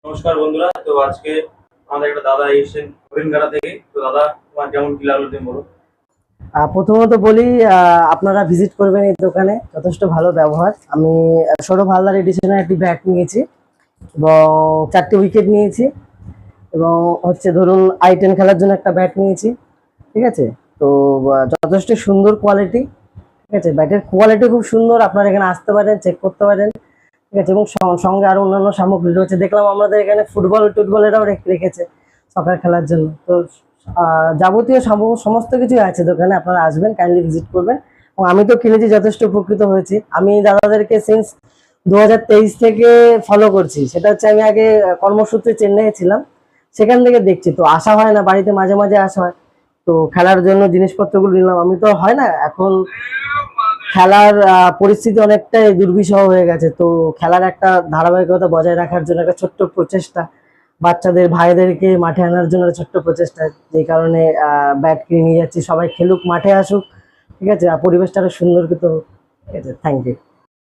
নমস্কার বন্ধুরা। তো আজকে আমাদের একটা দাদা এসেছেন হরিণঘাটা থেকে। তো দাদা, তোমার কেমন কি লাগলো তুমি বলো। প্রথমত বলি, আপনারা ভিজিট করবেন এই দোকানে, যথেষ্ট ভালো ব্যবহার। আমি সৌরভ হালদার এডিশনের একটি ব্যাট নিয়েছি এবং 4টে উইকেট নিয়েছি এবং হচ্ছে ধরুন I-10 খেলার জন্য একটা ব্যাট নিয়েছি। ঠিক আছে, তো যথেষ্ট সুন্দর কোয়ালিটি। ঠিক আছে, ব্যাটের কোয়ালিটি খুব সুন্দর, আপনারা এখানে আসতে পারেন, চেক করতে পারেন। ঠিক আছে, এবং সঙ্গে আরো অন্যান্য সামগ্রী রয়েছে। দেখলাম আমাদের এখানে ফুটবলেরাও রেখেছে সকার খেলার জন্য। তো যাবতীয় সমস্ত কিছুই আছে দোকানে, আপনারা আসবেন, কাইন্ডলি ভিজিট করবেন। এবং আমি তো কিনেছি, যথেষ্ট উপকৃত হয়েছি। আমি দাদাদেরকে সিন্স 2023 থেকে ফলো করছি। সেটা হচ্ছে, আমি আগে কর্মসূত্রে চেন্নাইয়ে ছিলাম, সেখান থেকে দেখছি। তো আসা হয় না, বাড়িতে মাঝে মাঝে আসা হয়। তো খেলার জন্য জিনিসপত্রগুলো নিলাম। আমি তো হয় না, এখন খেলার পরিস্থিতি অনেকটাই দুর্বিষহ হয়ে গেছে। তো খেলার একটা ধারাবাহিকতা বজায় রাখার জন্য একটা ছোট্ট প্রচেষ্টা, বাচ্চাদের ভাইদেরকে মাঠে আনার জন্য একটা ছোট্ট প্রচেষ্টা, যেই কারণে ব্যাট কিনে নিয়ে যাচ্ছি। সবাই খেলুক, মাঠে আসুক। ঠিক আছে, আর পরিবেশটা আরো সুন্দর করতে হোক। ঠিক আছে, থ্যাংক ইউ।